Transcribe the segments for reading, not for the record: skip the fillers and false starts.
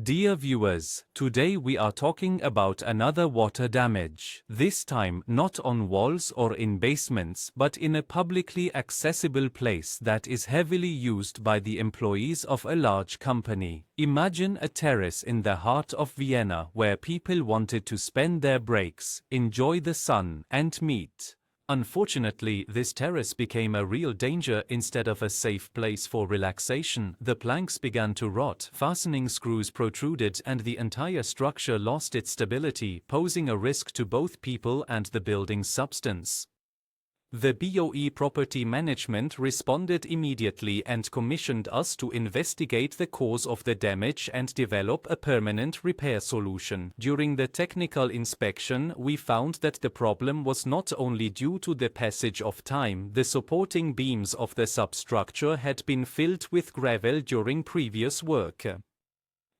Dear viewers, today we are talking about another water damage. This time not on walls or in basements but in a publicly accessible place that is heavily used by the employees of a large company. Imagine a terrace in the heart of Vienna where people wanted to spend their breaks, enjoy the sun and meet. Unfortunately, this terrace became a real danger instead of a safe place for relaxation. The planks began to rot, fastening screws protruded, and the entire structure lost its stability, posing a risk to both people and the building's substance. The BOE Property Management responded immediately and commissioned us to investigate the cause of the damage and develop a permanent repair solution. During the technical inspection, we found that the problem was not only due to the passage of time. The supporting beams of the substructure had been filled with gravel during previous work.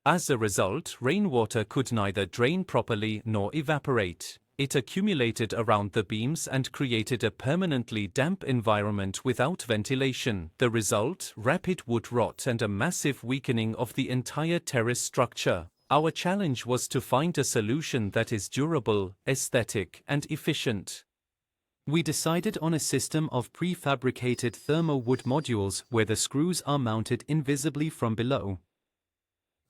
As a result, rainwater could neither drain properly nor evaporate. It accumulated around the beams and created a permanently damp environment without ventilation. The result: rapid wood rot and a massive weakening of the entire terrace structure. Our challenge was to find a solution that is durable, aesthetic, and efficient. We decided on a system of prefabricated Thermowood modules where the screws are mounted invisibly from below.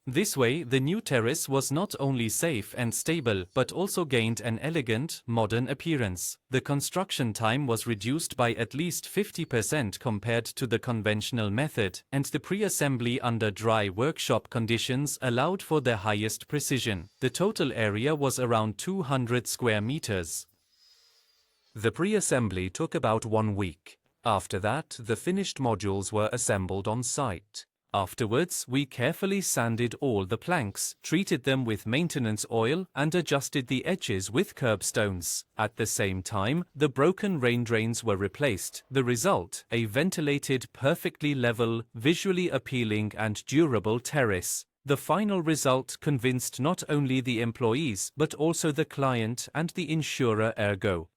This way, the new terrace was not only safe and stable, but also gained an elegant, modern appearance. The construction time was reduced by at least 50% compared to the conventional method, and the pre-assembly under dry workshop conditions allowed for the highest precision. The total area was around 200 square meters. The pre-assembly took about 1 week. After that, the finished modules were assembled on site. Afterwards, we carefully sanded all the planks, treated them with maintenance oil, and adjusted the edges with curbstones. At the same time, the broken rain drains were replaced. The result: a ventilated, perfectly level, visually appealing, and durable terrace. The final result convinced not only the employees, but also the client and the insurer ergo.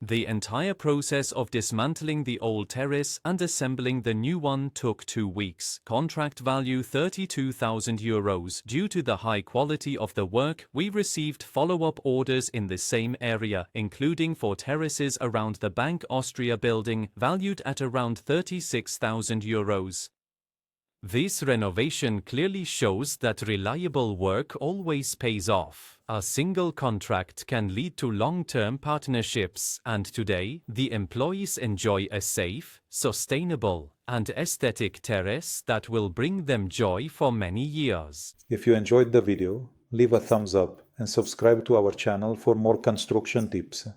The entire process of dismantling the old terrace and assembling the new one took 2 weeks. Contract value €32,000. Due to the high quality of the work, we received follow-up orders in the same area, including for terraces around the Bank Austria building, valued at around €36,000. This renovation clearly shows that reliable work always pays off. A single contract can lead to long-term partnerships, and today, the employees enjoy a safe, sustainable, and aesthetic terrace that will bring them joy for many years. If you enjoyed the video, leave a thumbs up and subscribe to our channel for more construction tips.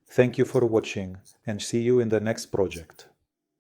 Thank you for watching and see you in the next project.